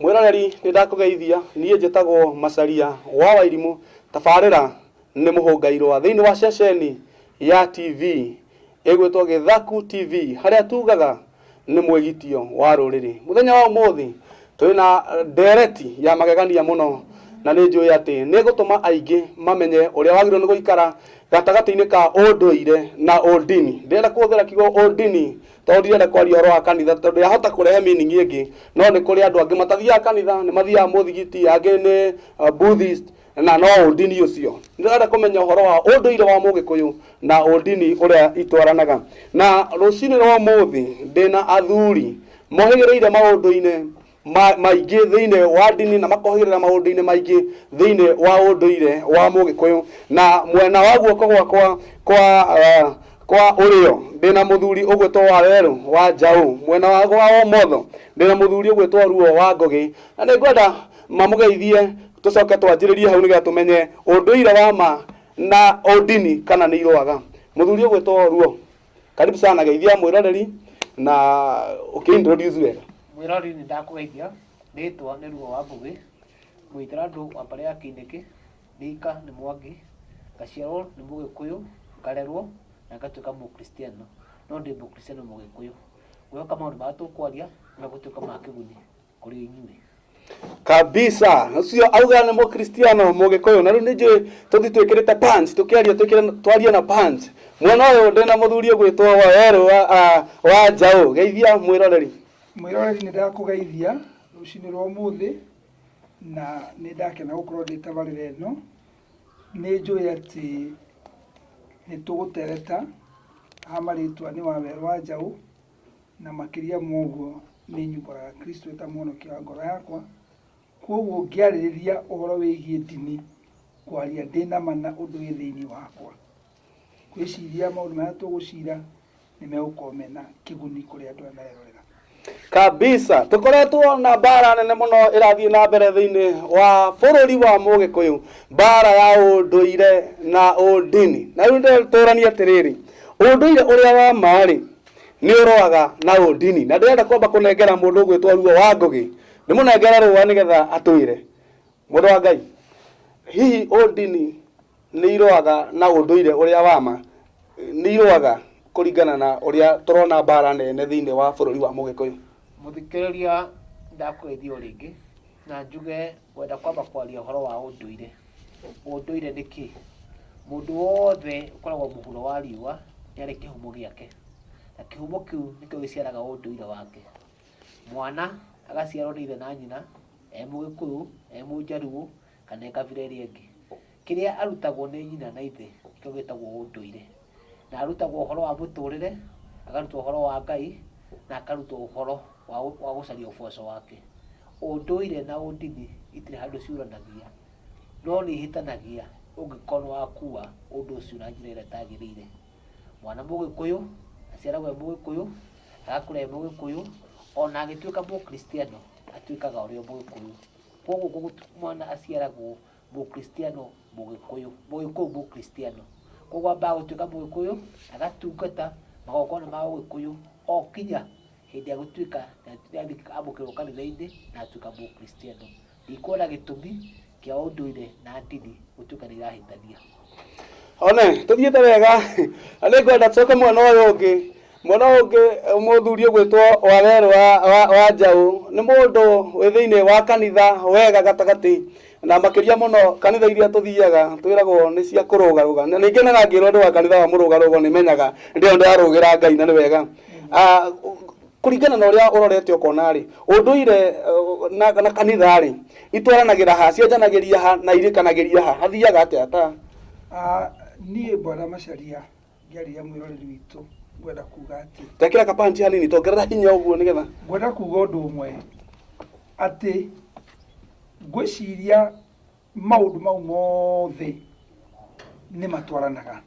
Mwiroreri nindakugeithia nie njitagwo Macharia wa Wairimu tabarira ni muhungairwa thiini wa ceceni ya TV igwitwo Githaku TV haria tugaga ni mwigitio wa ruriri. Muthenya wa umuthi twina ndereti ya magegania muno na ni njui ati ni gutuma aingi mamenye uria wagirwo ni guikara gatagati-ini ka unduire na undini. Ndirenda kuthera kigo undini tondu ndirenda kwaria horo wa kanitha tondu yahota kurehe meaning ingi, no ni kuri andu angi matathiaga kanitha, ni mathiaga muthigiti, angi ni Buddhist na no undini ucio. Ndirenda kumenya horo wa unduire wa Mugikuyu na undini uria itwaranaga. Na rucini rwa muthi ndina athuri mohigireire maundu-ini maingi thiini wa dini na makohirira maundu-ini maingi thiini wa unduire wa Mugikuyu. Na mwena wa guoko gwakwa kwa urio ndina muthuri ugwitwo Waweru wa Njau, mwena wa umotho ndina muthuri ugwitwo Ruo wa Ngugi. Na ningwenda mamugeithie tucoke twanjiririe hau nigetha tumenye unduire wa ma na undini kana ni irwaga. Muthuri ugwitwo Ruo, karibu sana, geithia mwiroreri na ukiintroduce wega. Mwiroreri ni ndakugeithia, nditwa ni Ruo wa Ngugi, mwitira andu wa mbare ya Kindiki, Thika ni Mwangi, ngaciarwo ni Mugikuyu, ngarerwo na ngatuika Mukristiano, no ndi Mukristiano Mugikuyu. Gwihoka maundu maria tukwaria na gutuika ma kiguni kuri inyuĩ kabisa. Ucio auga ni Mukristiano Mugikuyu, na riu ni njui tuthi twikirite pants, tukiaria twaria na pants. Mwena uyu ndina muthuri ugwitwo Waweru wa Njau, geithia mwiroreri. Mwiroreri ni ndakugeithia rucini rwa umuthi na ni ndakena gukorwo ndi tabarira ino. Ni njui ati ni tugutereta amaritwa ni Waweru wa Njau, na makiria moguo ni nyumbaraga Kristo eta muhonokia wa ngoro yakwa. Koguo ngiaririria uhoro wigie dini kwaria ndina mana undu wi thiini wakwa. Gwiciria maundu maria tugucira ni megukomena kiguni kuri andu anarerorera kabisa. Tukoretwo na bara nene muno irathie na mbere thiini wa bururi wa Mugikuyu, bara ya unduire na undini. Na riu nditurania atiriri, unduire uria wa mari ni urwaga na undini, na ndirenda kwamba kunengera mundu ugwitwo Ruo wa Ngugi ni munengera ruwa nigetha atwire. Mundu wa Ngai, hihi undini ni irwaga na unduire uria wa ma ni irwaga kuringana na uria turona bara nene thiini wa bururi wa Mugikuyu? Muthikiriria ndakugeithia ringi na njuge wenda kwamba kwaria horo wa unduire. Unduire ni ki? Mundu wothe ukoragwo muhuro wa riua ni ari kihumo giake, na kihumo kiu nikio giciaraga unduire wake. Mwana agaciarwo ni ithe na nyina Mugikuyu, Munjaruo kana kabira iria ingi. Kiria arutagwo ni nyina na ithe nikio gitagwo unduire, na arutagwo horo wa muturire, akarutwo horo wa Ngai, na akarutwo horo wa gucaria uboco wake. Unduire na undini itire handu ciuranagia, no ni hitanagia ungikorwo wakua undu ucio na njira ĩrĩa ĩtagĩrĩire. Mwana Mugikuyu aciaragwo e Mugikuyu, agakũra e Mugikuyu, ona agĩtuĩka Mukristiano atuĩkaga ũrĩ o Mugikuyu. Koguo mwana aciaragwo Mukristiano Mugikuyu, Mugikuyu Mukristiano. Koguo ambaga gũtuĩka Mugikuyu, agatungata magongona ma Ũgĩkũyũ o kinya hĩndĩ ya gũtuĩka amũkĩrwo kanitha-inĩ na atuĩka Mukristiano. Ndikuona gĩtũmi kia ũndũire na ndini gũtuĩka nĩ irahĩtania. One tuthiĩte wega, nĩ ngwenda tũcoke mwena ũyũ ũngĩ. Mwena ũngĩ muthuri ugwitwo Waweru wa Njau nĩ mũndũ wĩ thĩinĩ wa kanitha wega gatagati, na makiria muno kanitha iria tuthiaga twiragwo ni cia kurugaruga, na ningi na ngirwo ndu wa kanitha wa murugarugo ni menyaga ndio ndarugira Ngai na ni wega. Kuringana na uria urorete ukona ri unduire na kanitha ri itwaranagira ha, cianjanagiria ha na irikanagiria ha, hathiaga atia ta? Niĩ Bwana Macharia ngiaria mwiroreri witu ngwenda kuga ati tekira kapanti hanini tongerera hinya uguo nigetha ngwenda kuga undu umwe ati ngwiciria maundu mau mothe ni matwaranaga,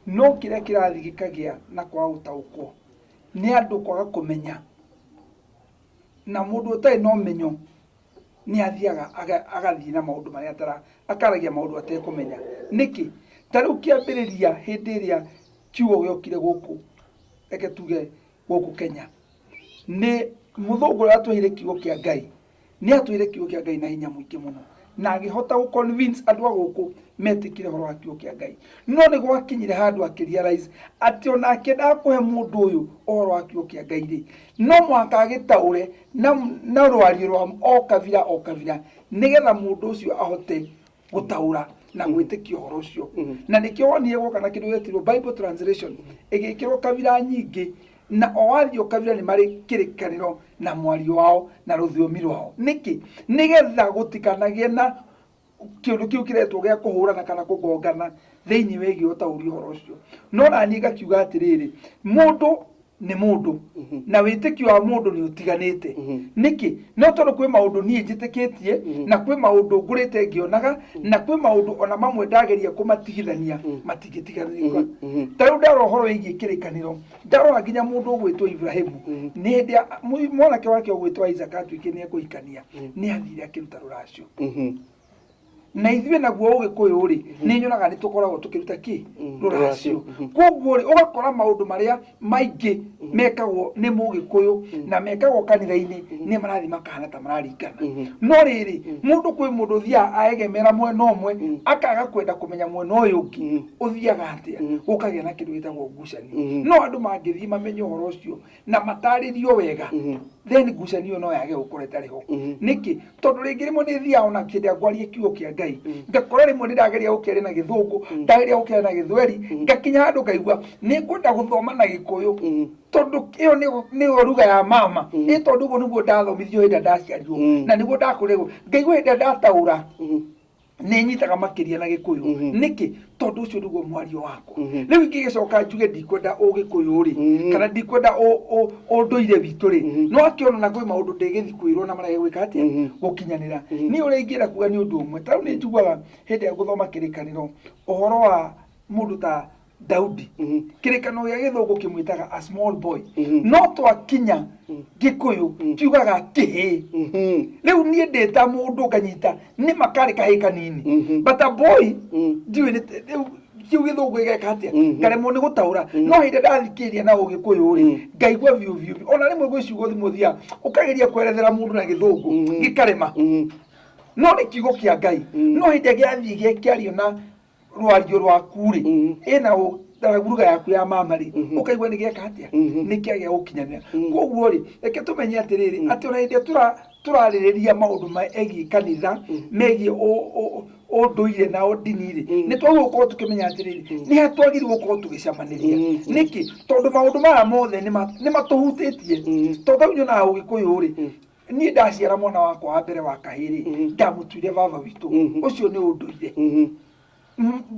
no kiria kirathi gikagia na kwa utaukwo ni andu kwaga kumenya, na mundu utai no menyo ni athiaga agathii na maundu maria akaragia maundu atekumenya. Niki tariu kiambiriria hindi iria kiugo giokire guku eke tuge guku Kenya ni muthungu atwire kiugo kia Ngai ni atwire kiugo kia Ngai na hinya muingi muno na agihota gu convince andu aguku metikire horo wa kiugo kia Ngai no ni gwakinyire handu akirealize ati ona akenda kuhe mundu uyu horo wa kiugo kia Ngai ri no mwaka agitaure na rwari rwa okavira nigetha mundu ucio ahote gutaura na gwitikio horo ucio na nikio wonire goka na kindu getirwo Bible translation igikirwo kavira nyingi na owario kavira ni mari kirikaniro na mwario wao na ruthiomi rwao niki nigetha gutikanagie na kindu kiu kiretwo gia kuhurana kana kugongana thiini wegi utauri horo ucio no na ni gakiuga atiriri mundu ni mundu na witikio wa mundu ni utiganite niki no tondu kwi maundu nie njitikitie na kwi maundu ngurite ngionaga na kwi maundu ona mamwe ndageria kumatigithania matigitiganirwa taru ndaro horo igi kirikaniro ndaro nginya mundu ugwitwo Ibrahimu ni hindi mwanake wake ugwitwo Isaac atwikenie kuikania ni athire akiruta ruracio na ithuĩ naguo ũgĩkũyũ ri nĩ nyonaga nĩ tũkoragwo tũkĩruta ki rũracio koguo ri ũgakora maũndũ marĩa maingĩ mekagwo nĩ mũgĩkũyũ na mekagwo kanitha-inĩ nĩ marathi makahana ta mararingana no rĩrĩ mũndũ kwĩ mũndũ ũthiaga aegemera mwena ũmwe akaga kwenda kũmenya mwena ũyũ ũngĩ ũthiaga atĩa gũkagĩa na kĩndũ gĩtagwo ngucanio no andũ mangĩthiĩ mamenye ũhoro ũcio na matarĩrio wega then ngucanio no yage gũkorwo ĩtarĩ ho nĩkĩ tondũ rĩngĩ rĩmwe nĩ thiaga ona kĩndĩa ngwarie kiugo kĩa Ngai ngakora rĩmwe nĩndageria gũkĩaria na gĩthũngũ ndageria gũkĩaria na gĩthweri ngakinya handũ ngaigua nĩngwenda gũthoma na gĩkũyũ tondu ĩyo nĩyo ruga ya mama tondu ũguo nĩguo ndathomithio hĩndĩ ndaciarirwo na nĩguo ndakũrĩrwo ngaigua hĩndĩ ndataũra nĩ nyitaga makĩria na gĩkũyũ nĩkĩ tondu ũcio nĩguo mwario wakwa rĩu ingĩgĩcoka njuge ndikwenda ũgĩkũyũ rĩ kana ndikwenda ũndũire witũ rĩ no akĩona na kwĩ maũndũ ndĩgĩthi kwĩrwo na marage gwĩka atĩa gũkinyanĩra niĩ ũrĩa ingĩenda kuga nĩ ũndũ ũmwe tarĩu nĩ njugaga hĩndĩ ya gũthoma kĩrĩkanĩro ũhoro wa mũndũ ta Daudi kĩrĩkanĩro gĩa gĩthũngũ kĩmwĩtaga a small boy no twakinya gĩkũyũ kiugaga kĩhĩ rĩu niĩ ndĩta mũndũ nganyita nĩ makarĩ kahĩ kanini but a boy ndiũĩ kiu gĩthũngũ gĩgeka atĩa ngaremwo nĩ gũtaũra no hĩndĩ ndathikĩrĩria na ũgĩkũyũ rĩ ngaigua biũ ona rĩmwe gwĩ ciugo thimũ thia ũkageria kwerethera mũndũ na gĩthũngũ gĩkarema no nĩ kiugo kĩa Ngai no hĩndĩ gĩathiĩ gĩkĩario na rwario rwaku rĩ ĩna ruga yaku ya mama rĩ ũkaigua nĩ gĩeka atĩa nĩ kĩagĩa gũkinyanĩra koguo rĩ reke tũmenye atĩrĩrĩ atĩ ona hĩndĩ tũrarĩrĩria maũndũ megiĩ kanitha megiĩ ũndũire na ndini rĩ nĩ twagĩrĩirwo gũkorwo tũkĩmenya atĩrĩrĩ nĩ hatwagĩrĩirwo gũkorwo tũgĩcamanĩria nĩkĩ tondũ maũndũ maya mothe nĩ matũhutĩtie tondũ nyonaga ũgĩkũyũ rĩ niĩ ndaciara mwana wakwa wa mbere wa kahĩ rĩ ndamũtuire baba witũ ũcio nĩ ũndũire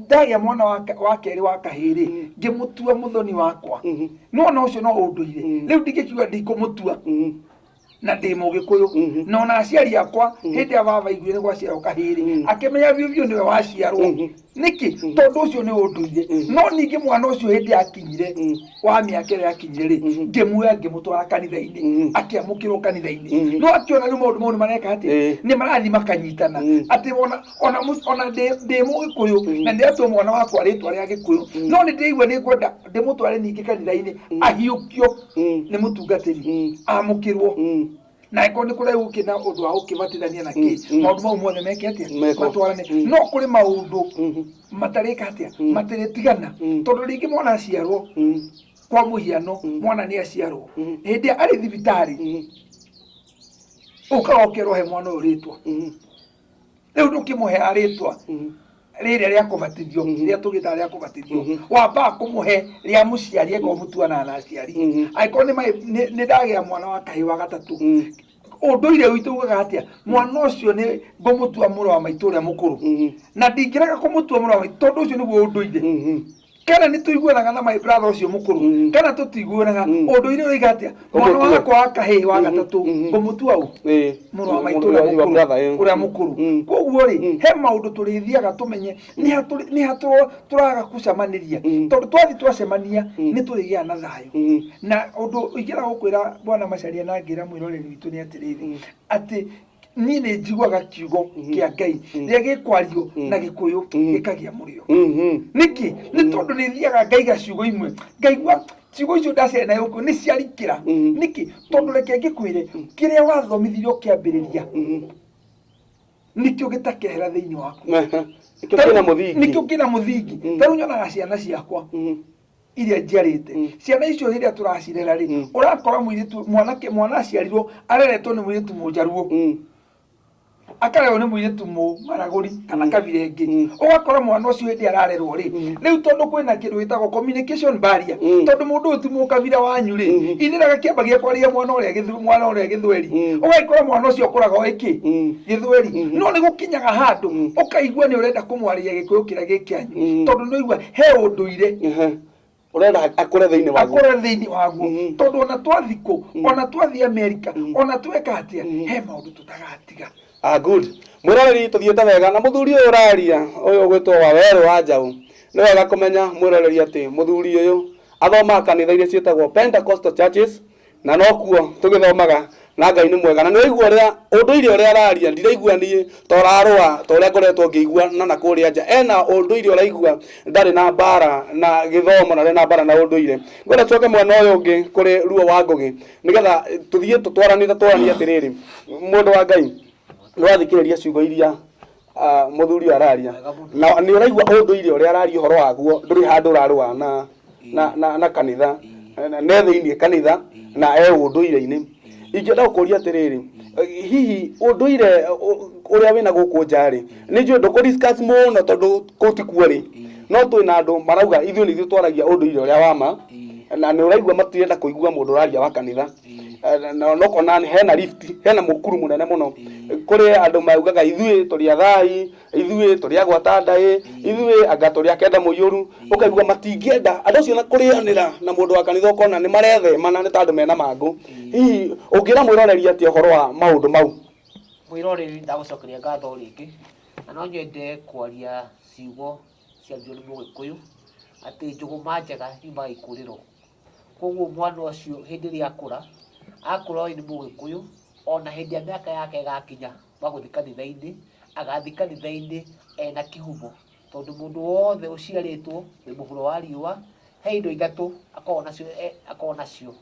ndagĩa mwana wa kerĩ wa kahĩ rĩ ngĩmũtua mũthoni wakwa no ũcio no ũndũire rĩu ndingĩkiuga ndikũmũtua na ndĩ mũgĩkũyũ na ona aciari akwa hĩndĩ ya baba iguire nĩ gwaciarwo kahĩ rĩ akĩmenya biũ nĩwe waciarwo nĩkĩ tondũ ũcio nĩ ũndũire no ningĩ mwana ũcio hĩndĩ yakinyire wa mĩaka ĩrĩa yakinyire rĩ ngĩmuoya ngĩmũtwara kanitha-inĩ akĩamũkĩrwo kanitha-inĩ no akĩona rĩu maũndũ mau nĩ mareka atĩ nĩ marathi makanyitana atĩ ona ndĩ mũgĩkũyũ na ndĩratwo mwana wakwa rĩtwa rĩa gĩkũyũ no nĩ ndĩraigua nĩ ngwenda ndĩmũtware ningĩ kanitha-inĩ ahiũkio nĩ mũtungatĩri amũkĩrwo na iko nĩ kũrĩa gũkĩna ũndũ wa gũkĩbatithania na kĩ maũndũ mau mothe meke atĩa matwarane no kũrĩ maũndũ matarĩka atĩa matĩrĩtigana tondũ rĩngĩ mwana aciarwo kwa mũhiano mwana nĩ aciarwo hĩndĩ arĩ thibitarĩ ũkaga ũkerwo he mwana ũyũ rĩtwa rĩu ndũkĩmũhe rĩtwa rĩrĩa rĩa kũbatithio rĩrĩa tũgĩtaga rĩa kũbatithio wambaga kũmũhe rĩa mũciari eko mũtuana na aciari angĩkorwo nĩ ndagĩa mwana wa kahĩ wa gatatũ ũndũire witũ ugaga atĩa mwana ũcio nĩ ngũmũtua mũrũ wa maitũ ũrĩa mũkũrũ na ndingĩrega kũmũtua mũrũ wa maitũ tondũ ũcio nĩguo ũndũire kana nĩ tũiguanaga na my brother ũcio mũkũrũ kana tũtiguanaga ũndũire ũraiga atĩa mwana wakwa wa kahĩ wa gatatũ ngũmũtua mũrũ wa maitũ ũrĩa mũkũrũ koguo rĩ he maũndũ tũrĩthiaga tũmenye nĩ tũraga gũcamanĩria tondũ twathi twacemania nĩ tũrĩgĩaga na thayũ na ũndũ ingĩra gũkwĩra Bwana Macharia na ngĩra mwĩroreri witũ nĩ atĩrĩrĩ atĩ niĩ nĩ njiguaga kiugo kĩa Ngai rĩrĩa gĩkwario na gĩkũyũ gĩkagĩa mũrĩo nĩkĩ nĩ tondũ nĩ thiaga ngaiga ciugo imwe ngaigua ciugo icio ndaciarĩ nayo gũkũ nĩ ciarikĩra nĩkĩ tondũ reke ngĩkwĩre kĩrĩa wathomithirio kĩambĩrĩria nikio gitakehera thiini waku nikio kina muthingi taru nyonaga ciana ciakwa iria njiarite ciana icio iria turacirera ri urakora muiritu mwana aciarirwo areretwo ni muiritu mujaruo akareo ni muiritu mu maraguri kana kabirengi ugakora mwana ucio hindi ararerwo ri riu tondu kwina kindu gitagwo communication barrier tondu mundu uti mu kabira wanyu ri ithiraga kiambagia kwaria mwana uria githweri ugaikora mwana ucio kuraga iki githweri no ni gukinyaga handu ukaigua ni urenda kumwaria gikuyu kira gikianyu tondu no igua he unduire urenda akore thiini waguo tondu ona twathiko ona twathi America ona tweka atia he maundu tutagatiga. Good. Mwiroreri tuthiete wega na muthuri uyu uraria uyu gwitwo Waweru wa Njau ni wega kumenya mwiroreri ati muthuri uyu athoma kanitha iria cietagwo Pentecostal churches na no kuo tugithomaga na Ngai ni mwega na ni waigua uria unduire uria araria ndiraigua nie torarwa toria ngoretwo ngiigua na kuria nja ena unduire uraigua ndari na bara na githomo na na bara na unduire ngwenda coke mwena uyu ungi kuri Ruo wa Ngugi nigetha tuthie tutwaranie atiriri mundu wa Ngai nwathikiriria ciugo iria muthuri araria na ni uraigua unduire uria araria horo waguo nduri handu urarwa na kanitha na thiini kanitha na unduire-ini ingenda gukuria atiriri hihi unduire uria wina guku njari ni njui nduku discuss muno tondu kuti kuori no twina andu marauga ithuĩ nĩ ithuĩ twaragia unduire uria wama na ni uraigua matirenda kuigua mundu uraria wa kanitha no kona hena lift hena mukuru munene muno kuri andu maugaga ithuĩ turi athai ithuĩ turi agwata ndai ithuĩ anga turi akenda muiyuru ukaigua matingienda andu cio na kurianira na mundu wa kanitha ukona ni marethemana ni tandu mena mangu hihi ungira mwiroreri ati uhoro wa maundu mau mwiroreri ndagucokeria ngatho ringi na no nyende kwaria ciugo cia njuri Mugikuyu ati njuguma njega iumaga ikuriro koguo mwana ucio hindi ria akura akura ni Mugikuyu ona hindi ya miaka yake gakinya baguthi kanitha-ini agathi kanitha-ini ena kihumo tondu mundu wothe uciaritwo ni muhuro wa riua he indo ithatu akona cio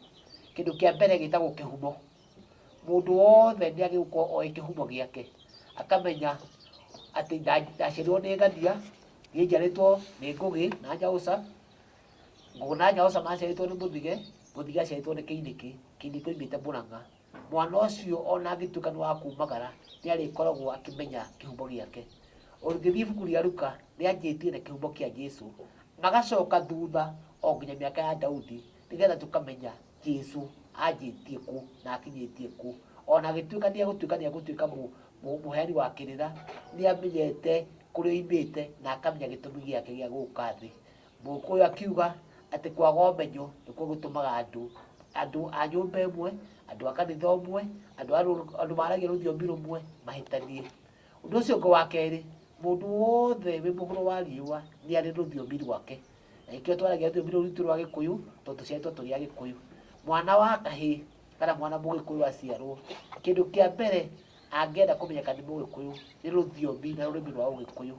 kindu kia mbere gitagwo kihumo mundu wothe ni agigukorwo o kihumo giake akamenya ati ndaciarirwo ni ngathia ni njaritwo ni Ngugi na Njauca Ngugi na Njauca maciaritwo ni Muthige Muthige aciaritwo ni Kiiniki Kiiniki oimite Murang'a mwana ucio ona angituika ni wa kumagara ni arikoragwo akimenya kihumo giake ũngĩthiĩ ibuku rĩa Luka nĩ anjĩtie na kihumo kia Jesu magacoka thutha o nginya miaka ya Daudi nigetha tukamenya Jesu anjĩtie ku na akinyĩtie ku ona gĩtuĩka nĩ egũtuĩka mũheani wa kĩrĩra nĩ amenyete kũrĩa oimĩte na akamenya gĩtũmi gĩake gĩa gũka thĩ. Mũgĩkũyũ akiuga atĩ kwaga ũmenyo nĩkuo gũtũmaga andũ a nyũmba ĩmwe andũ a kanitha ũmwe andũ maragia rũthiomi rũmwe mahĩtanie. Ũndũ ũcio ũngĩ wa kerĩ mundu wothe wĩ mũhuro wa riũa nĩ arĩ rũthiomi rwake na ikĩo twaragia rũthiomi rũu rwitũ rwa Gĩkũyũ tondũ tuciarĩtwo tũrĩ a Gĩkũyũ. Mwana wa kahĩĩ kana mwana Mũgĩkũyũ aciarwo kĩndũ kĩa mbere angĩenda kũmenyeka nĩ Mũgĩkũyũ nĩ rũthiomi na rũrĩmĩ rwa Ũgĩkũyũ.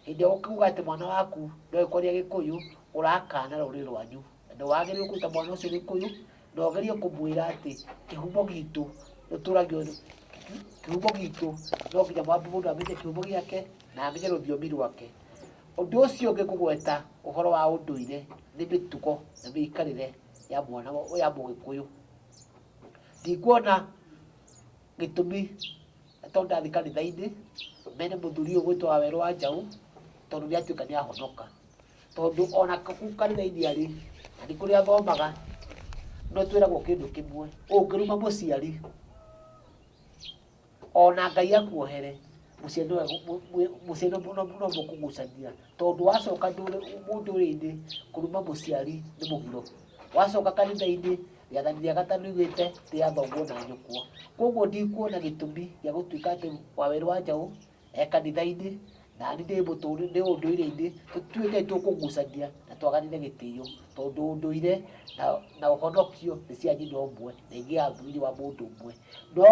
Hĩndĩ ĩrĩa ũkuga atĩ mwana waku ndoĩ kwaria Gĩkũyũ ũrakana rũrĩrĩ rwanyu na nĩwagĩrĩirwo kũruta mwana ũcio Gĩkũyũ na ũgerie kũmwĩra atĩ kĩhumo gitũ nĩtũragio kihumo gitu no nginya mundu amenye kihumo giake na amenye rũthiomi rwake. Ũndũ ũcio ũngĩ kũgweta ũhoro wa ũndũire nĩ mĩtugo na mĩikarĩre ya mwana ya Mũgĩkũyũ. Ndikuona gĩtũmi tondũ ndathi kanitha-inĩ mene mũthuri ũyũ gwĩtwo Waweru wa Njau tondũ nĩ atuĩka nĩ ahonoka tondũ ona kanitha-inĩ arĩ na nĩ kũrĩa athomaga no twĩragwo kĩndũ kĩmwe ũngĩruma mũciari ona Ngai akuohere mũciĩ no mũkũgucania tondũ wacoka mũndũrĩinĩ kũruma mũciari nĩ mũgiro. Wacoka kanitha-inĩ rĩathani rĩa gatano igĩte rĩathomwo na nyũkwa. Koguo ndikuona gĩtũmi gĩa gũtuĩka atĩ Waweru wa Njau kanitha-inĩ na nĩ ũndũire-inĩ tũtuĩke tũkũgucania na twaganire gĩtĩo tondũ ũndũire na ũhonokio nĩ cia nyina ũmwe na ingĩ thĩinĩ wa mũndũ ũmwe. No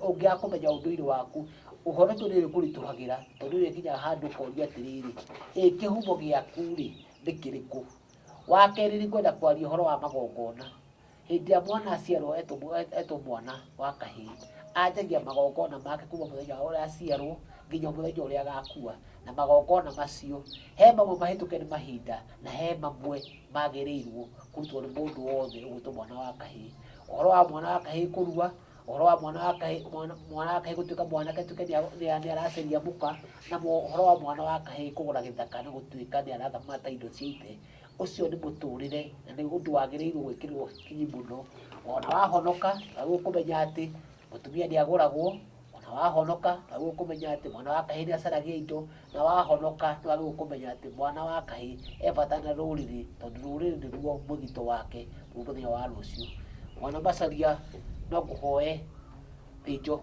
ũngĩaga kũmenya ũndũire waku ũhonokio nĩ ũrĩkũritũhagĩra tondũ nĩ ũkinyaga handũ ũkoria atĩrĩrĩ kĩhumo gĩaku rĩ nĩ kĩrĩkũ. wa kerĩ nĩ kwenda kwaria ũhoro wa magongona. Hĩndĩ ya mwana aciarwo etwo mwana wa kahĩĩ, anjagia magongona make kuma mũthenya ũrĩa aciarwo nginya mũthenya ũrĩa agakua, na magongona macio he mamwe mahĩtũke nĩ mahinda na he mamwe magĩrĩirwo kũrutwo nĩ mũndũ wothe ũgwĩtwo mwana wa kahĩĩ. Ũhoro wa mwana wa kahĩĩ kũrua, ũhoro wa mwana wa kahĩĩ gũtuĩka mwanake tuĩke nĩ aracaria mũka, na ũhoro wa mwana wa kahĩĩ kũgũra gĩthaka nĩ gũtuĩka nĩ arathamata indo cia ite. Ũcio nĩ mũtũrĩre na nĩ ũndũ wagĩrĩirwo gwĩkĩrwo kinyi mũno. Ona wahonoka nĩguo kũmenya atĩ mũtumia nĩ agũragwo, ona wahonoka nĩguo kũmenya atĩ mwana wa kahĩĩ nĩ acaragia indo, na wahonoka nĩguo kũmenya atĩ mwana wa kahĩĩ e bata na rũrĩrĩ, tondũ rũrĩrĩ nĩruo mũthito wake mũthenya wa rũciũ. Mwana Macharia no ngũhoe thĩnjo,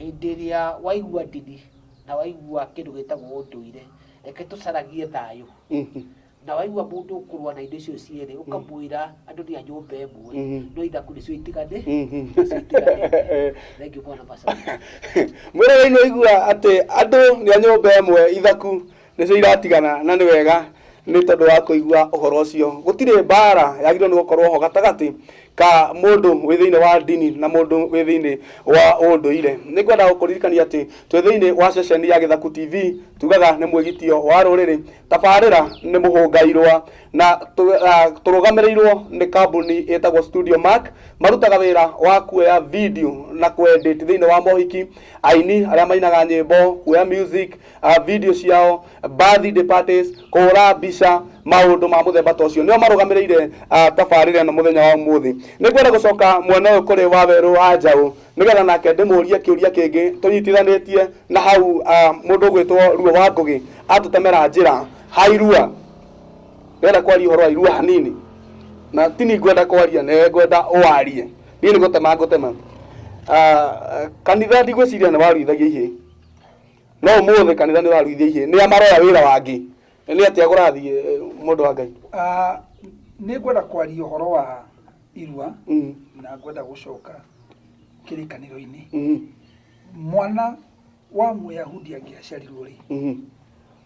hĩndĩ ĩrĩa waigua ndini na waigua kĩndũ gĩtagwo ũndũire, reke tũcaragie thayũ. Na waigua mũndũ ũkũrũa na indo icio cierĩ ũkamwĩra andũ nĩ a nyũmba ĩmwe, no ithaku nĩcio itigane. Thengiũ Mwana Macharia. Mwĩrĩre-inĩ waigua atĩ andũ nĩ a nyũmba ĩmwe, ithaku nĩcio iratigana, na nĩ wega nĩ tondũ wa kũigua ũhoro ũcio. Gũtirĩ mbara yagĩrĩirwo nĩ gũkorwo ho gatagatĩ ka mũndũ wĩ thĩinĩ wa ndini na mũndũ wĩ thĩinĩ wa ũndũire. Nĩ ngwenda gũkũririkania atĩ twĩ thĩinĩ wa ceceni ya Gĩthaku TV, tugaga nĩ mwĩgitio wa rũrĩrĩ, tabarĩra nĩ mũhũngairwa, na tũrũgamĩrĩirwo nĩ kambuni ĩtagwo Studio Mark, marutaga wĩra wa kuoya video na kuedit thĩinĩ wa mohiki, aini arĩa mainaga nyĩmbo, kuoya music, video ciao, birthday parties, kũhũra mbica, maũndũ ma mũthemba ta ũcio. Nĩo marũgamĩrĩire tabarĩra na mũthenya wa ũmũthĩ. Nĩ ngwenda gũcoka mwena ũyũ kũrĩ Wawerũ wa Njaũ, nĩgetha nake ndĩmũrie kĩũria kĩngĩ tũnyitithanĩtie na hau mũndũ ũgwĩtwo Ruo wa Ngũgĩ atũtemera njĩra ha Irua. Ngwenda kwaria ũhoro wa Irua hanini, na tini ngwenda kwaria, nĩ ngwenda ũwarie, niĩ nĩ gũtema ngũtema. Kanitha ndigwĩciria nĩ waruithagia ihĩ, no ũmũthĩ kanitha nĩ waruithia ihĩ, nĩ amaroya wĩra wangĩ, nĩ atĩa kũrathiĩ mũndũ wa Ngai? Nĩ ngwenda kwaria ũhoro wa Irua, na ngwenda gũcoka kĩrĩkanĩro-inĩ. Mwana wa Mũyahudi angĩaciarirwo rĩ,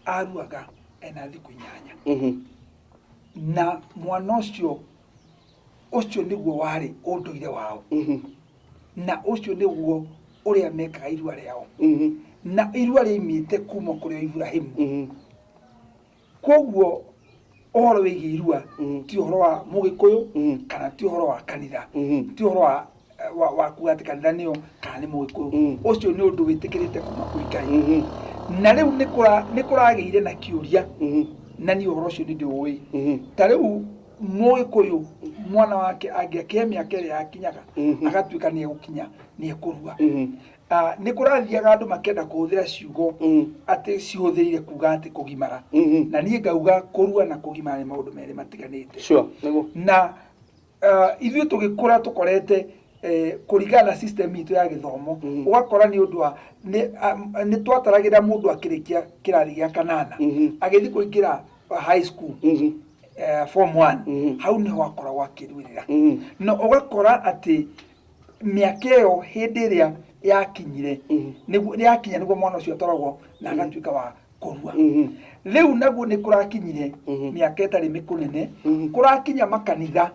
aruaga ena thikũ 8, na mwana ũcio nĩguo warĩ ũndũire wao, na ũcio nĩguo ũrĩa mekaga irua rĩao, na irua rĩoimĩte kuma kũrĩ Ibrahimu. Koguo ũhoro wĩgiĩ irua ti ũhoro wa Mũgĩkũyũ kana ti ũhoro wa kanitha, ti ũhoro wa kuga atĩ kanitha nĩyo kana nĩ Mũgĩkũyũ. Ũcio nĩ ũndũ wĩtĩkĩrĩte kuma kwĩ Ngai, na rĩu nĩ kũragĩire na kĩũria, na niĩ ũhoro ũcio nĩ ndĩũĩ. Ta rĩu Mũgĩkũyũ mwana wake angĩakĩhe mĩaka ĩrĩa yakinyaga agatuĩka nĩ egũkinya nĩ ekũrua, nĩ kũrathiaga andũ makĩenda kũhũthĩra ciugo atĩ cihũthĩrire kuga atĩ kũgimara, na niĩ ngauga kũrua na kũgimara nĩ maũndũ merĩ matiganĩte. Na ithuĩ tũgĩkũra tũkorete kũringana na system itũ ya gĩthomo, ũgakora nĩ ũndũ wa nĩ twataragĩra mũndũ akĩrĩkia kĩrathi gĩa 8 agĩthiĩ kũingĩra high school form 1, hau nĩho akoragwo akĩruĩrĩra, na ũgakora atĩ mĩaka ĩyo hĩndĩ ĩrĩa yakinyire yakinya nĩguo mwana ũcio ataragwo na agatuĩka wa kũrua. Rĩu naguo nĩ kũrakinyire mĩaka ĩtarĩ mĩkũnene, kũrakinya makanitha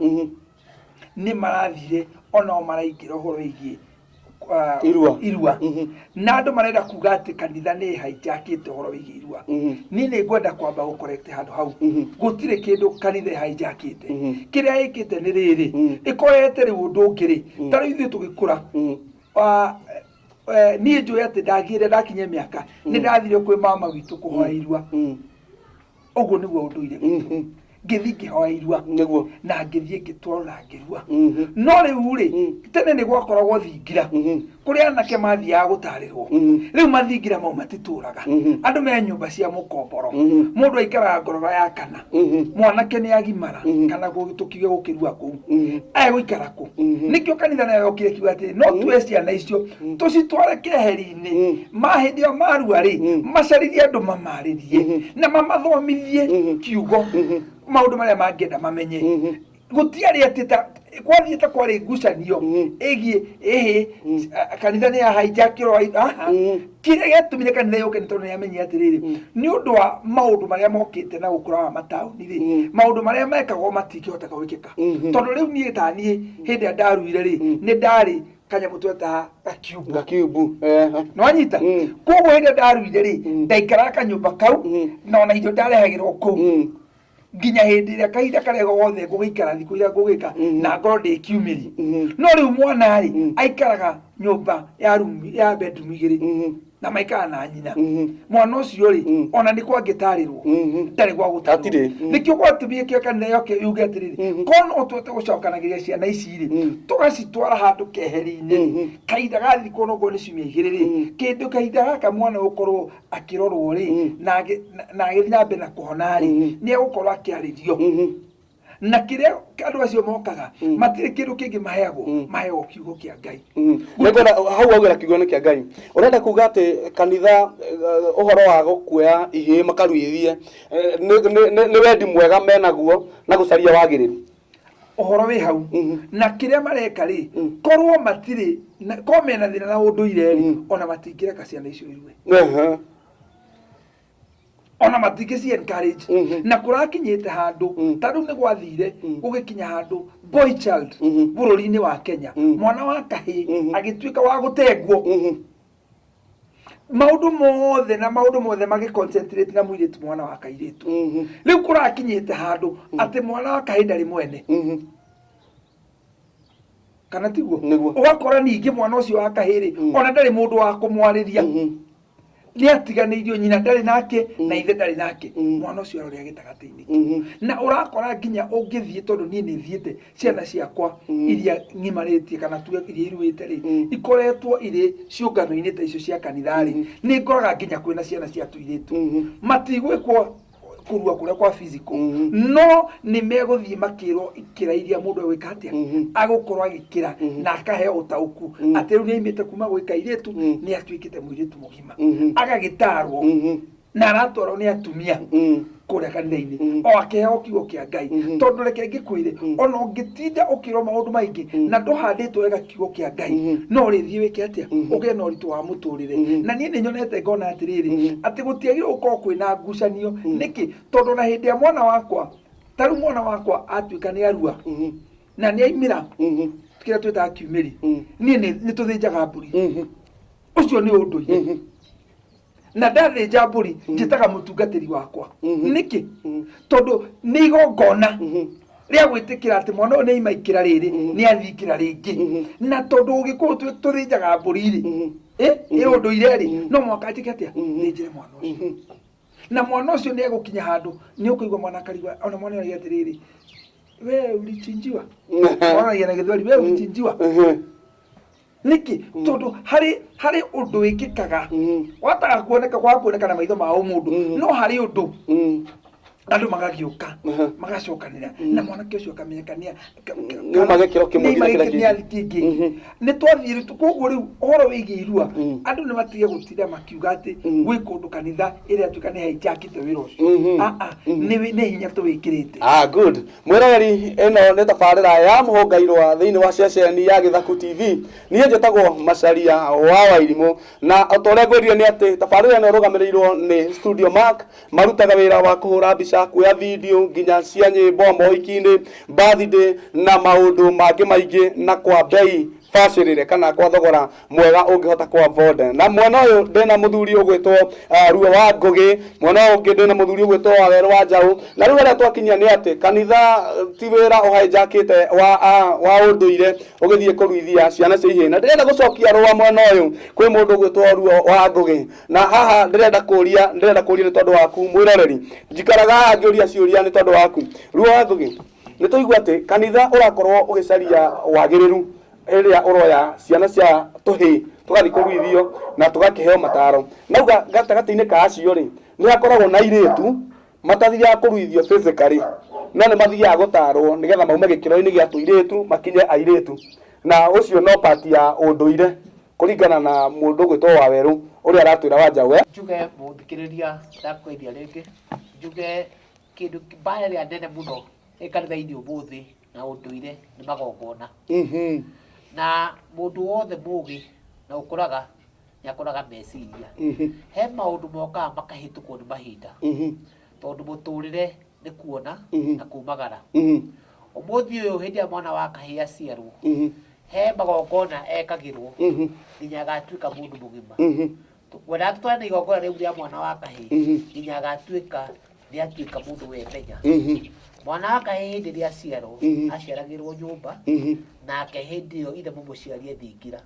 nĩ marathire onao maraingĩra ũhoro wĩgiĩ irua, na andũ marenda kuga atĩ kanitha nĩ hijackĩte ũhoro wĩgiĩ irua. Niĩ nĩ ngwenda kwamba gũkorete handũ hau, gũtirĩ kĩndũ kanitha hijackĩte. Kĩrĩa ĩkĩte nĩ rĩrĩ, ĩkorete rĩu ũndũ ũngĩ, ta rĩu ithuĩ tũgĩkũra niĩ njũĩ atĩ ndagire ndakinye mĩaka nĩ ndathire kwĩ mama witũ kũhoya irua. Ũguo nĩguo ũndũire witũ, ngĩthiĩ ngĩhoya irua na ngĩthiĩ ngĩtwarwo na ngĩrua. No rĩu rĩ, tene nĩ gwakoragwo thingira kũrĩa anake mathiaga gũtarĩrwo. Rĩu mathingira mau matitũraga, andũ me nyũmba cia mũkomboro, mũndũ aikaraga ngoroba ya kana, mwanake nĩ agimara kana tũkiuge gũkĩrua kũu, egũikara kũ? Nĩkĩo kanitha nayo yokire kiuga atĩ no tuoe ciana icio tũcitware keheri-inĩ, hĩndĩ ĩyo marua rĩ, macarithie andũ mamarĩrie na mamathomithie kiugo, maũndũ marĩa mangĩenda mamenye. gutiari atita kwathi ta kwari ngucanio egie kanitha ni ya hijackirwo kire getumire kanitha yoke ntondu ni amenye atiriri ni undu wa maundu maria mokite na gukura wa matauni ri maundu maria mekagwo matingihota gwikika tondu riu nie tani hindi ndaruire ri ni ndari kanyamu tweta gakiubu no anyita koguo hindi ndaruire ri ndaikara kanyumba kau no na indo ndarehagirwo kuu nginya hindi ria kahinda karia gothe ngugikara thiku ira ngugika na ngoro ndikiumiri no riu mwana ri aikaraga nyumba ya room ya bedroom igiri na maikara na nyina mwana ucio ri ona ni kwa ngitarirwo ndari gwa gutatire nikio gwatumie kio kanitha yoke yuge atiriri kono twete gucokanagiria ciana ici ri tugacitwara handu keheri-ini kahinda ga thiku no go ni ciumia igiri ri kindu kahinda gaka mwana ukorwo akirorwo ri na agithia mbere na kuhona ri ni egukorwo akiaririo na kiria andu acio mokaga matire kindu kingi maheagwo kiugo kia Ngai nekona hau augira kiugo ni kia Ngai urenda kuga ati kanitha uhoro wa gukuya ihe makaruithie ni wendi mwega menaguo na gucaria wagiriru uhoro wi hau na kiria mareka ri korwo matire ko mena thina na unduire ri ona matingireka ciana icio irue ona matingisi encourage na kurakinyite handu tadu ni gwathire gugikinya handu boy child bururi-ini wa Kenya mwana wa kahi agituika wa gutengwo maundu mothe magiconcentrate na muiritu mwana wa kairitu riu kurakinyite handu ati mwana wa kahi ndari mwene kana tiguo ugakora ningi mwana ucio wa kahiri ona ndari mundu wa kumwariria ni atiganeirio nyina ndari nake na ithe ndari nake mwana ucio arori agitagati-ini na urakora nginya ungithie tondu nie ni thiete ciana ciakwa iria ngimaritie kana tuge iria iruite ri ikoretwo iri ciungano-ini ta icio cia kanithari ni ngoraga nginya kwina ciana cia tuiritu matigwikwo kurua kuria kwa physical no ni meguthie makirwo ikira iria mundu gwika atia agukorwo agikira na akaheo utauku ati riu ni imite kuma gwika iritu ni atuikite muiritu mugima agagitarwo na aratwarwo ni atumia kuria kanitha-ini o akiheo kiugo kia Ngai tondu reke ngikwire ona ungitinda ukirwo maundu maingi na nduhanditwo wega kiugo kia Ngai no rithie wike atia ugie na uritu wa muturire na nie ni nyonete ngona atiriri ati gutiagirwo ukorwo kwina ngucanio niki tondu na hindi ya mwana wakwa taru mwana wakwa atuika ni arua na ni aimira kira twita kiumiri nie ni tuthinjaga mburi ucio ni unduire na ndathinja mburi njitaga mutungatiri wakwa niki tondu ni igongona ria gwitikira ati mwana uyu ni imaikira riri ni athikira ringi na tondu ugikorwo tuthinjaga mburi ri unduire ri no mwaka njike atia thinjire mwana ucio na mwana ucio ni egukinya handu ni ukuigwa mwana karigwa ona mwana uyu atiriri we ulichinjiwa mwana yana githwari we ulichinjiwa niki tondu hari undu wikikaga wataga kuoneka na maitho ma umundu no hari undu andu magagiuka magacokanira na mwanake ucio akamenyekania magekiro kimwe kingi ni twathire koguo riu uhoro wigie irua andu ni matige gutira makiuga ati gwi kundu kanitha iria tuka ni hijackite wira ucio ni hinya tuwikirite good mwirageri eno ni tabarira ya muhongairwa thiini wa ceceni ya Githaku TV nie njitagwo Macharia wa Wairimu na otore ngwirio ni ati tabarira eno rugamirirwo ni Studio Mark marutaga wira wa kuhura mbica kuya video nginya cia nyimbo mohiki-ini birthday na maundu mangi maingi na kwa bei facirire kana kwa thogora mwega ungihota kwa afford na mwana uyu ndena muthuri ugwitwo Ruo wa Ngugi mwana ungi ndena muthuri ugwitwo Waweru wa Njau na riu ria twakinyia ni ati kanitha ti wira uhijackite wa unduire ugithie kuruithia ciana cia ihina ndirenda gucokia rwa mwana uyu kwi mundu ugwitwo Ruo wa Ngugi na haha ndirenda kuria ni tondu waku mwiroreri njikaraga ngiuria ciuria ni tondu waku Ruo wa Ngugi ni tuigua ati kanitha urakorwo ugicaria wagiriru iria uroya ciana cia tuhi tugathi kuruithio na tugakiheo mataro nauga gatagati-ini ka acio ri ni akoragwo na iritu matathiaga kuruithio physically no ni mathiaga gutarwo nigetha maume gikiro-ini gia tuiritu makinye airitu na ucio no part ya unduire kuringana na mundu gwitwo Waweru uria aratwira wa Njau njuge muthikiriria ndakweithia ringi njuge kindu kibaya ria ndene muno ikanitha-ini umuthi na ũndũire nĩ magongona. Na mũndũ wothe mũũgĩ na ũkũraga nĩ akũraga meciria. He maũndũ mokaga makahĩtũkwo nĩ mahinda. Tondũ mũtũrĩre nĩ kuona na kumagara. Ũmũthĩ ũyũ hĩndĩ ĩrĩa mwana wa kahĩĩ aciarwo, he magongona ekagĩrwo nginya agatuĩka mũndũ mũgima. Ngwendaga tũtwarane igongona rĩu rĩa mwana wa kahĩĩ nginya agatuĩka nĩ atuĩka mũndũ wemenya. Mwana wa kahĩĩ hĩndĩ ĩrĩa aciarwo, aciaragĩrwo nyũmba, nake hĩndĩ ĩyo ithe mũmũciari ethingira.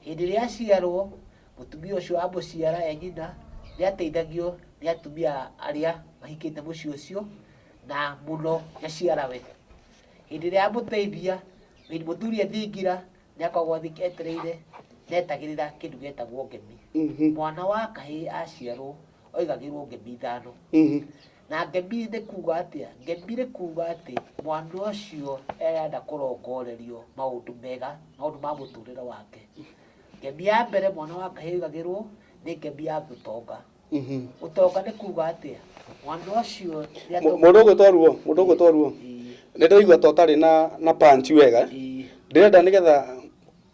Hĩndĩ ĩrĩa aciarwo, mũtumia ũcio wa mũciara nyina nĩ ateithagio nĩ atumia arĩa mahikĩte mũciĩ ũcio, na mũno nyaciarawe. Hĩndĩ ĩrĩa amũteithia, mũthuri ethingira nĩ akoragwo etereire na etagĩrĩra kĩndũ gĩtagwo ngemi. Mwana wa kahĩĩ aciarwo oigagĩrwo ngemi 5. Na ngemi nĩ kuuga atĩa? Ngemi nĩ kuuga atĩ mwana ũcio arenda kũrongorerio maũndũ mega, maũndũ ma mũtũrĩre wake. Ngemi ya mbere mwana wa kahĩĩ oigagĩrwo nĩ ngemi ya ũtonga. Ũtonga nĩ kuuga atĩa? Mwana ũcio mũndũ ũgũtwarwo nĩ ndaigua ta ũtarĩ na punch wega. Ndĩrenda nĩgetha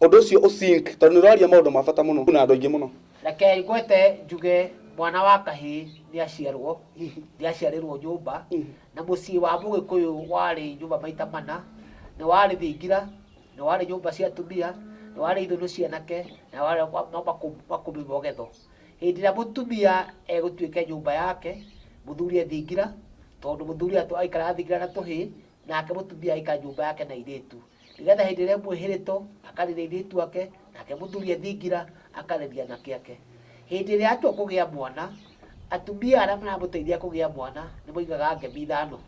ũndũ ũcio ũsink, tondũ nĩ ũraria maũndũ ma bata mũno na andũ aingĩ mũno. Reke ngwete njuge mwana wa kahĩĩ nĩ aciarwo, nĩ aciarĩrwo nyũmba, na mũciĩ wa Mũgĩkũyũ warĩ nyũmba maita mana. Nĩ warĩ thingira, nĩ warĩ nyũmba cia atumia, nĩ warĩ ithũnũ cia anake, na warĩ makũmbĩ ma ũgetho. Hĩndĩ ĩrĩa mũtumia egũtuĩka nyũmba yake, mũthuri ethingira, tondũ mũthuri aikaraga thingira na tũhĩĩ, nake mũtumia aikara nyũmba yake na airĩtu. Nĩgetha hĩndĩ ĩrĩa mwĩhĩrĩto akarĩra airĩtu ake, nake mũthuri ethingira akareria anake ake. Hĩndĩ ĩrĩa atua kũgĩa mwana, atumia arĩa maramũteithia kũgĩa mwana nĩ moigaga ngemi 5.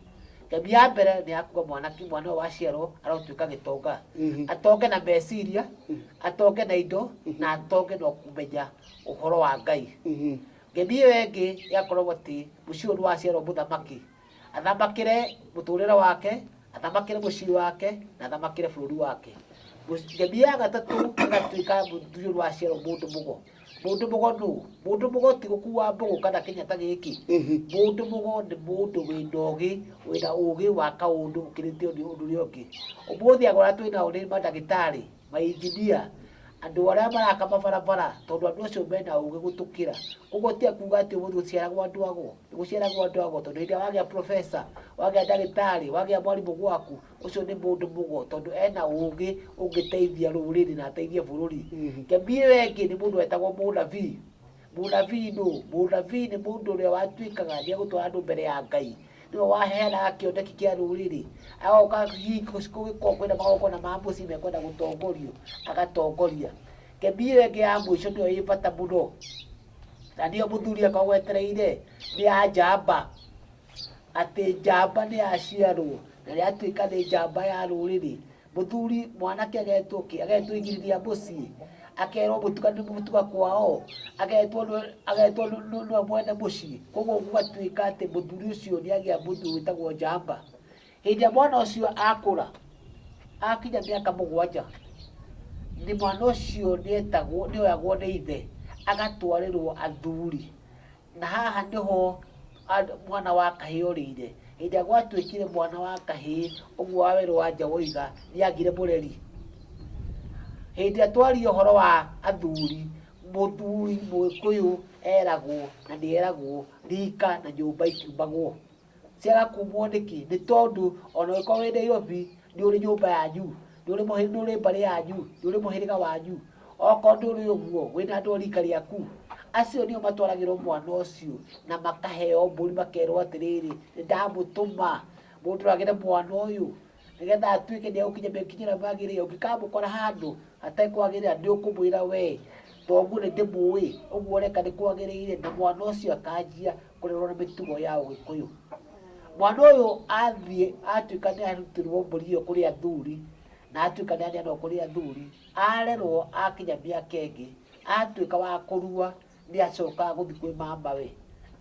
Ngemi ya mbere nĩ ya kuuga mwana ũyũ waciarwo arotuĩka gĩtonga. Atonge na meciria, atonge na indo, na atonge na kũmenya ũhoro wa Ngai. Ngemi ĩyo ĩngĩ yakoragwo atĩ mũciĩ ũyũ nĩ waciarwo mũthamaki. Athamakĩre mũtũrĩre wake, athamakĩre mũciĩ wake, na athamakĩre bũrũri wake. Ngemi ya gatatũ ĩgatuĩka mũthuri ũyũ waciarwo mũndũ mũgo. Mũndũ mũgo nũ? Mũndũ mũgo ti gũkua mbũgũ kana kĩnyata gĩkĩ. Mũndũ mũgo nĩ mũndũ wĩna ũgĩ, wĩna ũgĩ wa kaũndũ ũkĩrĩte ũndũ ũrĩa ũngĩ. Ũmũthĩ agora twĩnao nĩ mandagĩtarĩ, mainjinia, andũ arĩa maraka mabarabara, tondũ andũ acio mena ũgĩ gũtũkĩra. Ũguo ti kuuga atĩ ũmũthĩ gũciaragwo andũ ago, gũciaragwo andũ ago, tondũ hĩndĩ ĩrĩa wagĩa professor, wagĩa ndagĩtarĩ, wagĩa mwarimũ gwaku, ũcio nĩ mũndũ mũgo, tondũ ena ũgĩ ũngĩteithia rũrĩrĩ na ateithie bũrũri. Ngemi ĩyo ĩngĩ nĩ mũndũ wetagwo mũnabii. Mũnabii nũ? Mũnabii nĩ mũndũ ũrĩa watuĩkaga nĩ egũtwara andũ mbere ya Ngai. Nĩwe waheanaga kĩoneki kĩa rũrĩrĩ, agoka gũgĩkorwo kwĩna magongona ma mũciĩ mekwenda gũtongorio, agatongoria. Ngemi ĩyo ĩngĩ ya mũico nĩyo ĩ bata mũno, na nĩyo mũthuri akoragwo etereire, nĩ ya njamba. Atĩ njamba nĩ yaciarwo na nĩ yatuĩka nĩ njamba ya rũrĩrĩ. Mũthuri mwanake agetwo igirĩrĩria mũciĩ, akerwo mũtuga kwao, agetwo nĩwe mwene mũciĩ. Koguo gũgatuĩka atĩ mũthuri ũcio nĩ agĩa mũndũ wĩtagwo njamba. Hĩndĩ ĩrĩa mwana ũcio akũra, akinya mĩaka 7, nĩ mwana ũcio nĩ oyagwo nĩ ithe, agatwarĩrwo athuri. Na haha nĩho mwana wa kahĩĩ orĩire. Hĩndĩ ĩrĩa gwatuĩkire mwana wa kahĩĩ, ũguo Wawerũ wa Nja woiga nĩ agire mũreri. Hĩndĩ ĩrĩa twaria ũhoro wa athuri, mũthuri Mũgĩkũyũ eragwo na nĩ eragwo rika na nyũmba itiumagwo. Ciaga kumwo nĩkĩ? Nĩ tondũ ona ũngĩkorwo wĩ Nairobi nĩ ũrĩ nyũmba yanyu, nĩ ũrĩ mbarĩ yanyu, nĩ ũrĩ mũhĩrĩga wanyu. Okorwo ndũrĩ ũguo, wĩna andũ rika rĩaku, acio nĩo matwaragĩrwo mwana ũcio na makaheo mbũri, makerwo atĩrĩrĩ, nĩ ndamũtũma mũndũ agĩre mwana ũyũ nĩgetha atuĩke nĩ egũkinya mĩkinyĩro magĩrĩire. Ũngĩkamũkora handũ hatekwagĩrĩra nĩ ũkũmwĩra we, thoguo nĩ ndĩmũĩ, ũguo reka nĩ kwagĩrĩire, na mwana ũcio akanjia kũrerwo na mĩtugo ya Ũgĩkũyũ. Mwana ũyũ athiĩ atuĩka nĩ arutĩrwo mbũri ĩyo kũrĩ athuri, na atuĩka nĩ aneanwo kũrĩ athuri, arerwo akinya mĩaka ĩngĩ, atuĩka wa kũrua, nĩ acokaga gũthiĩ kwĩ mamawe,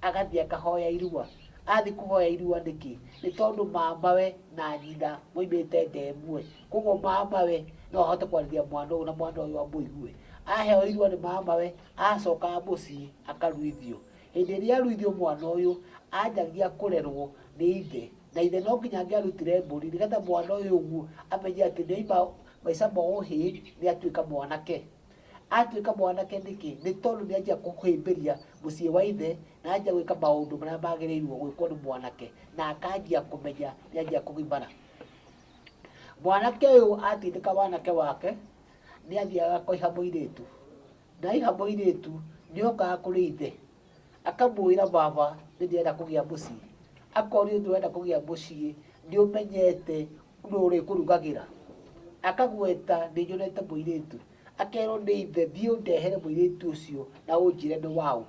agathiĩ akahoya irua. Athiĩ kũhoya irua nĩkĩ? Nĩ tondũ mamawe na nyina moimĩte nda ĩmwe, koguo mamawe no ahote kwarĩria mwana ũyũ na mwana ũyũ amũigue. Aheo irua nĩ mamawe, acoka mũciĩ akaruithio. Hĩndĩ ĩrĩa aruithio mwana ũyũ anjagia kũrerwo nĩ ithe na ithe no nginya angĩarutire mbũri nĩgetha mwana ũyũ ũguo amenye atĩ nĩoima maica ma ũhĩ nĩ atuĩka mwanake. Atuĩka mwanake nĩkĩ? Nĩ tondũ nĩ anjia kũhĩmbĩria mũciĩ wa ithe na anjia gwĩka maũndũ marĩa magĩrĩirwo gwĩkwo nĩ mwanake na akanjia kũmenya nĩ anjia kũgimara. Mwanake ũyũ atindĩka wanake wake nĩ athiaga kũiha mũirĩtu, na aiha mũirĩtu nĩ okaga kũrĩ ithe akamwĩra baba nĩ ndĩrenda kũgĩa mũciĩ. Akorio nĩ ũrenda kũgĩa mũciĩ nĩ ũmenyete nĩ ũrĩkũrugagĩra, akagweta nĩ nyonete mũirĩtu, akerwo nĩ ithe thiĩ ũndehere mũirĩtu ũcio na ũnjĩre nĩ waũ.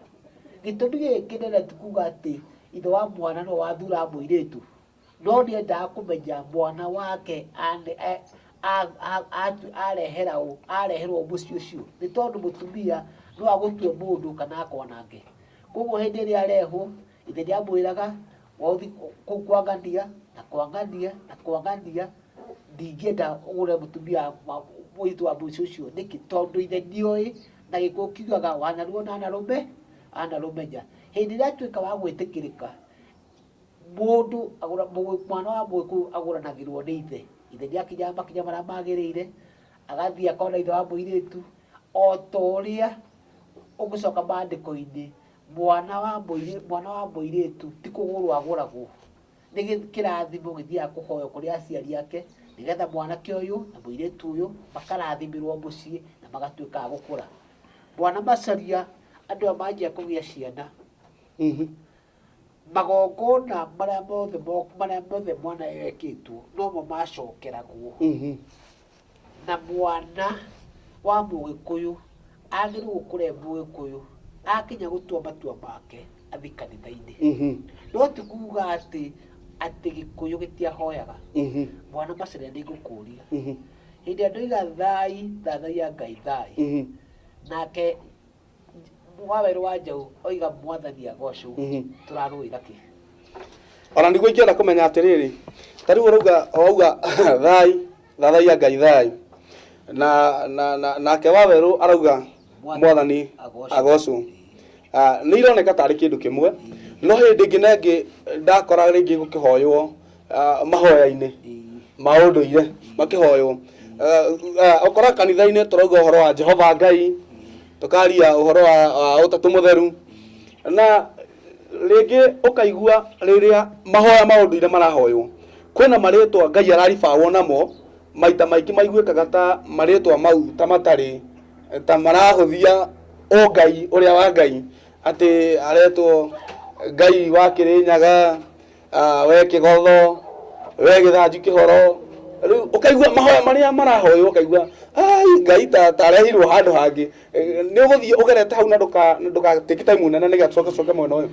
Gĩtũmi gĩkĩ nene ti kuga atĩ ithe wa mwana no wathura mũirĩtu, no nĩ endaga kũmenya mwana wake areherwo mũciĩ ũcio, nĩ tondũ mũtumia no agũtue mũndũ kana akwanange. Koguo hĩndĩ ĩrĩa arehwo ithe nĩ amwĩraga wathiĩ kwangania na kwangania na kwangania, ndingĩenda ũgũre mũtumia mũritũ wa mũciĩ ũcio. Nĩkĩ? Tondũ ithe nĩoĩ na gĩkũyũ kiugaga wanaruo na anarũme anarũmenya. Hĩndĩ ĩrĩa atuĩka wa gwĩtĩkĩrĩka, mũndũ mwana wa mũgĩkũyũ agũranagĩrwo nĩ ithe. Ithe nĩ akinyaga makinya marĩa magĩrĩire, agathiĩ akona ithe wa mũirĩtu, o ta ũrĩa ũgĩcoka maandĩko-inĩ mwana wa mũirĩtu ti kũgũrwo agũragwo, nĩ kĩrathimo gĩthiaga kũhoywo kũrĩ aciari ake nĩgetha mwanake ũyũ na mũirĩtu ũyũ makarathimĩrwo mũciĩ na magatuĩka a gũkũra. Mwana Macharia andũ aya manjia kũgĩa ciana, magongona marĩa mothe mwana ekĩtwo nomo macokeragwo, na mwana wa mũgĩkũyũ agĩrĩirwo kũrĩa mũgĩkũyũ akinya gũtua matua make athi kanitha-inĩ. No ti kuga atĩ gĩkũyũ gĩtiahoyaga. Mwana Macharia nĩ ngũkũria, hĩndĩ andũ iga thathaia Ngai thai, nake Wawerũ wa Njaũ oiga Mwathani agocwo, tũrarũĩra kĩ? Ona nĩguo ingĩenda kũmenya atĩrĩrĩ, ta rĩu wauga thathaia Ngai thai, nake Wawerũ arauga Mwathani agocwo. Nĩ ironeka tarĩ kĩndũ kĩmwe, no hĩndĩ ĩngĩ na ĩngĩ ndakora rĩngĩ gũkĩhoywo mahoya-inĩ ma ũndũire makĩhoywo. Ũkora kanitha-inĩ tũrauga ũhoro wa Jehova Ngai, tũkaria ũhoro wa ũtatũ mũtheru, na rĩngĩ ũkaigua rĩrĩa mahoya ma ũndũire marahoywo kwĩna marĩtwa Ngai araribawwo namo, maita maingĩ maiguĩkaga ta marĩtwa mau ta matarĩ, ta marahũthia Ngai ũrĩa wa Ngai, atĩ aretwo Ngai wa Kĩrĩnyaga, we Kĩgotho, we Gĩthanju Kĩhoro. Rĩu ũkaigua mahoya marĩa marahoywo ũkaigua Ngai ta arehirwo handũ hangĩ. Nĩ ũgũthiĩ ũgerete hau na ndũgatĩki time nene nĩgetha coke mwena ũyũ.